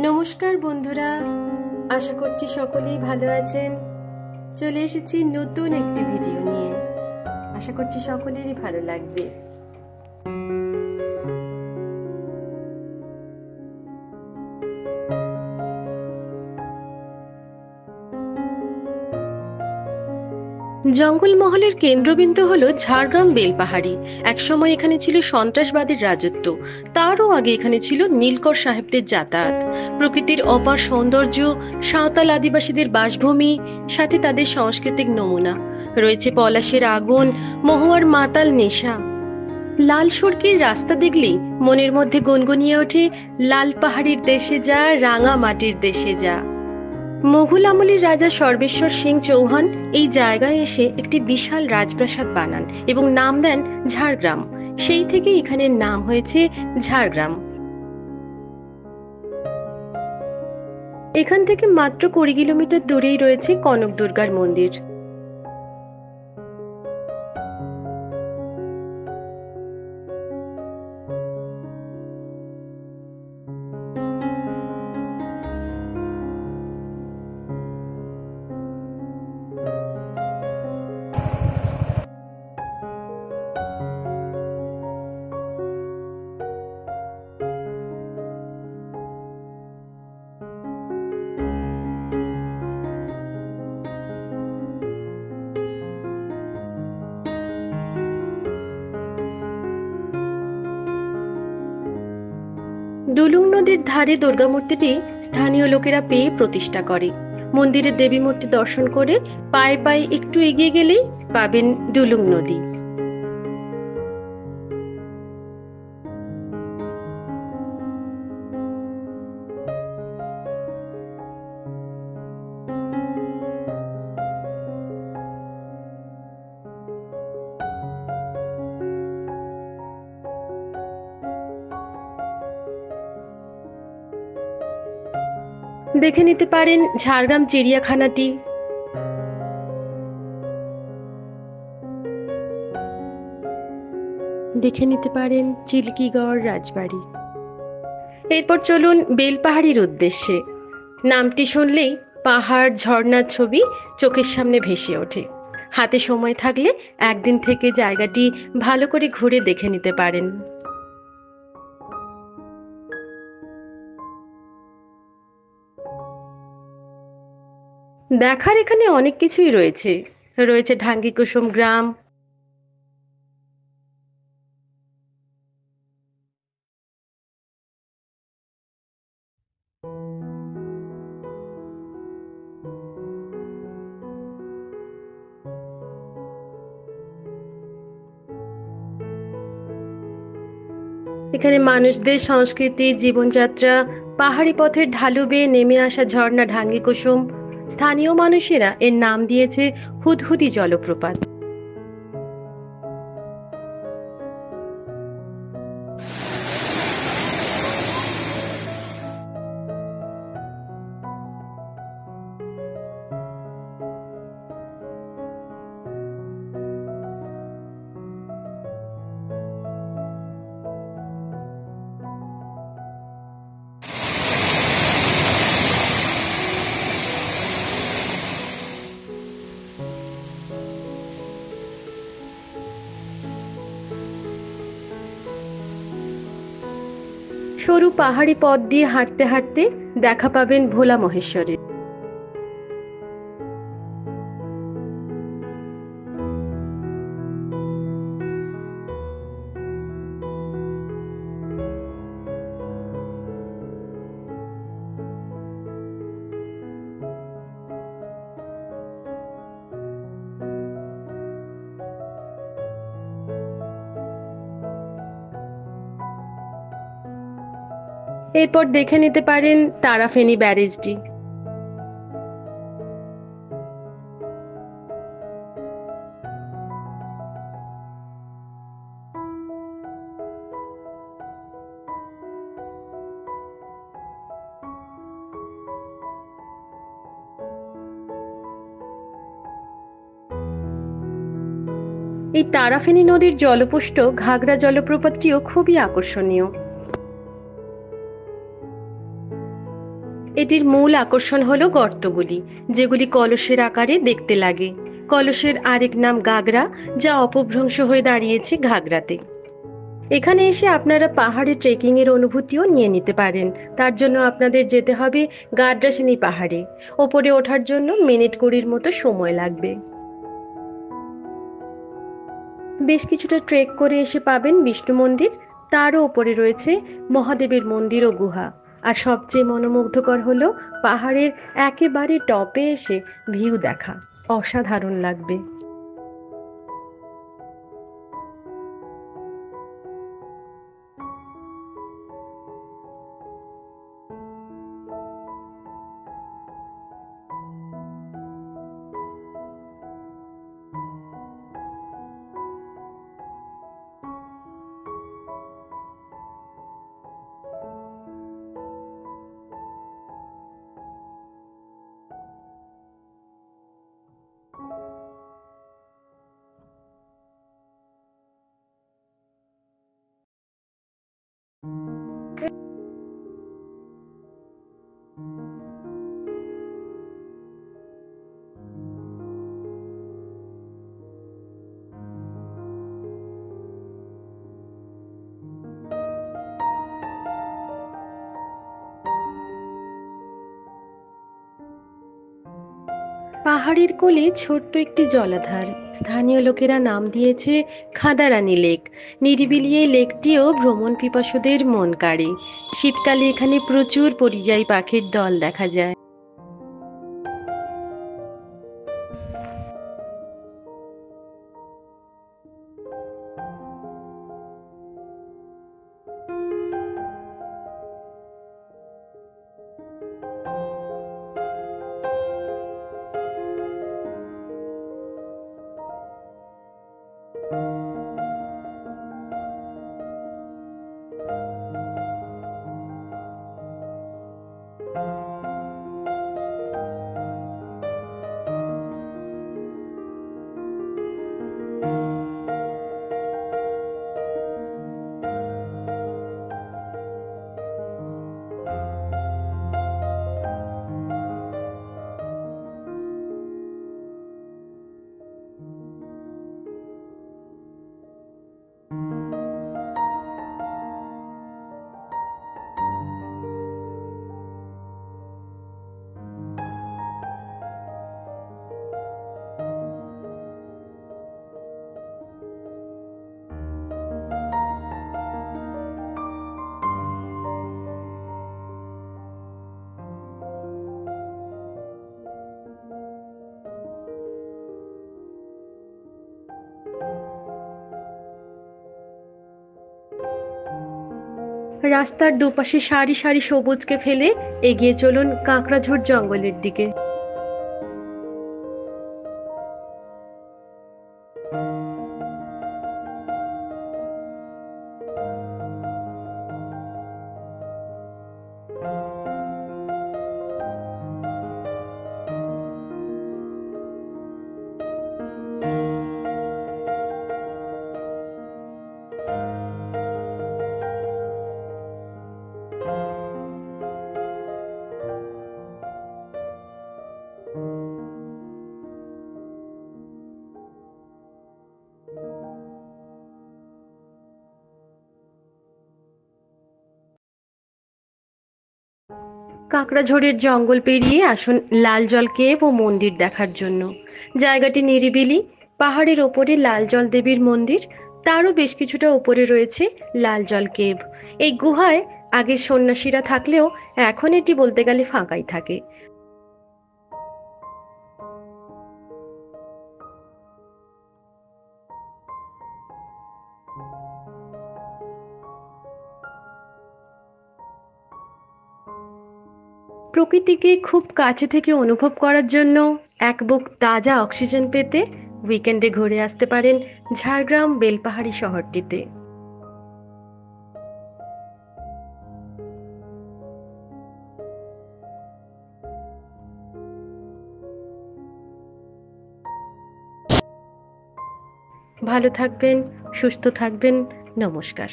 নমস্কার বন্ধুরা, আশা করছি সকলেই ভালো আছেন। চলে এসেছি নতুন একটি ভিডিও নিয়ে। আশা করছি সকলেরই ভালো লাগবে। জঙ্গলমহলের কেন্দ্রবিন্দু হলো ঝাড়গ্রাম বেলপাহাড়ি। একসময় এখানে ছিল সন্ত্রাসবাদের রাজত্ব। তারও আগে এখানে ছিল নীলকর সাহেবদের যাতায়াত। প্রকৃতির অপার সৌন্দর্য, সাঁওতাল আদিবাসীদের বাসভূমি, সাথে তাদের সাংস্কৃতিক নমুনা। রয়েছে পলাশের আগুন, মহুয়ার মাতাল নেশা। লাল সড়কের রাস্তা দেখলেই মনের মধ্যে গুনগুনিয়ে ওঠে লাল পাহাড়ির দেশে যা, রাঙা মাটির দেশে যা। মুঘল আমলের রাজা সর্বেশ্বর সিং চৌহান এই জায়গায় এসে একটি বিশাল রাজপ্রাসাদ বানান এবং নাম দেন ঝাড়গ্রাম। সেই থেকে এখানের নাম হয়েছে ঝাড়গ্রাম। এখান থেকে মাত্র 20 কিলোমিটার দূরেই রয়েছে কনক দুর্গার মন্দির। ডুলুং নদীর ধারে দুর্গামূর্তিটি স্থানীয় লোকেরা পেয়ে প্রতিষ্ঠা করে। মন্দিরের দেবী মূর্তি দর্শন করে পায়ে পায়ে একটু এগিয়ে গেলেই পাবেন ডুলুং নদী। দেখে নিতে পারেন ঝাড়গ্রাম চিড়িয়াখানাটি। দেখে নিতে পারেন চিল্কিগড় রাজবাড়ি। এরপর চলুন বেলপাহাড়ির উদ্দেশ্যে। নামটি শুনলেই পাহাড়, ঝর্ণার ছবি চোখের সামনে ভেসে ওঠে। হাতে সময় থাকলে একদিন থেকে জায়গাটি ভালো করে ঘুরে দেখে নিতে পারেন। দেখার এখানে অনেক কিছুই রয়েছে। রয়েছে ঢাঙ্গি কুসুম গ্রাম, এখানে মানুষদের সংস্কৃতি, জীবনযাত্রা, পাহাড়ি পথের ঢালু বেয়ে নেমে আসা ঝর্ণা ঢাঙ্গি কুসুম। স্থানীয় মানুষেরা এর নাম দিয়েছে হুদহুদি জলপ্রপাত। সরু পাহাড়ি পথ দিয়ে হাঁটতে হাঁটতে দেখা পাবেন ভোলা মহেশ্বরের। এরপর দেখে নিতে পারেন তারাফেনী ব্যারেজটি। এই তারাফেনী নদীর জলপুষ্ট ঘাগরা জলপ্রপাতটিও খুবই আকর্ষণীয়। এটির মূল আকর্ষণ হলো গর্তগুলি, যেগুলি কলসের আকারে দেখতে লাগে। কলসের আরেক নাম গাগরা, যা অপভ্রংশ হয়ে দাঁড়িয়েছে ঘাগরাতে। এখানে এসে আপনারা পাহাড়ে ট্রেকিং এর অনুভূতিও নিয়ে নিতে পারেন। তার জন্য আপনাদের যেতে হবে গাড্রাসিনী পাহাড়ে। ওপরে ওঠার জন্য মিনিট 20 মতো সময় লাগবে। বেশ কিছুটা ট্রেক করে এসে পাবেন বিষ্ণু মন্দির। তারও ওপরে রয়েছে মহাদেবের মন্দির ও গুহা। আর সবচেয়ে মনোমুগ্ধকর হলো পাহাড়ের একেবারে টপে এসে ভিউ দেখা। অসাধারণ লাগবে। পাহাড়ের কোলে ছোট্ট একটি জলাধার। স্থানীয় লোকেরা নাম দিয়েছে খাদারানি লেক। নিরিবিলি এই লেকটিও ভ্রমণ পিপাসুদের মন কাড়ে। শীতকালে এখানে প্রচুর পরিযায়ী পাখির দল দেখা যায়। রাস্তার দুপাশে সারি সারি সবুজকে ফেলে এগিয়ে চলুন কাঁকড়াঝোড় জঙ্গলের দিকে। কাঁকড়াঝোড়ের জঙ্গল পেরিয়ে আসুন লাল জল কেভ ও মন্দির দেখার জন্য। জায়গাটি নিরিবিলি। পাহাড়ের ওপরে লাল জল দেবীর মন্দির। তারও বেশ কিছুটা ওপরে রয়েছে লাল জল কেভ। এই গুহায় আগে সন্ন্যাসীরা থাকলেও এখন এটি বলতে গেলে ফাঁকাই থাকে। প্রকৃতিকে খুব কাছে থেকে অনুভব করার জন্য, এক বুক তাজা অক্সিজেন পেতে উইকেন্ডে ঘুরে আসতে পারেন ঝাড়গ্রাম বেলপাহাড়ি শহরটিতে। ভালো থাকবেন, সুস্থ থাকবেন। নমস্কার।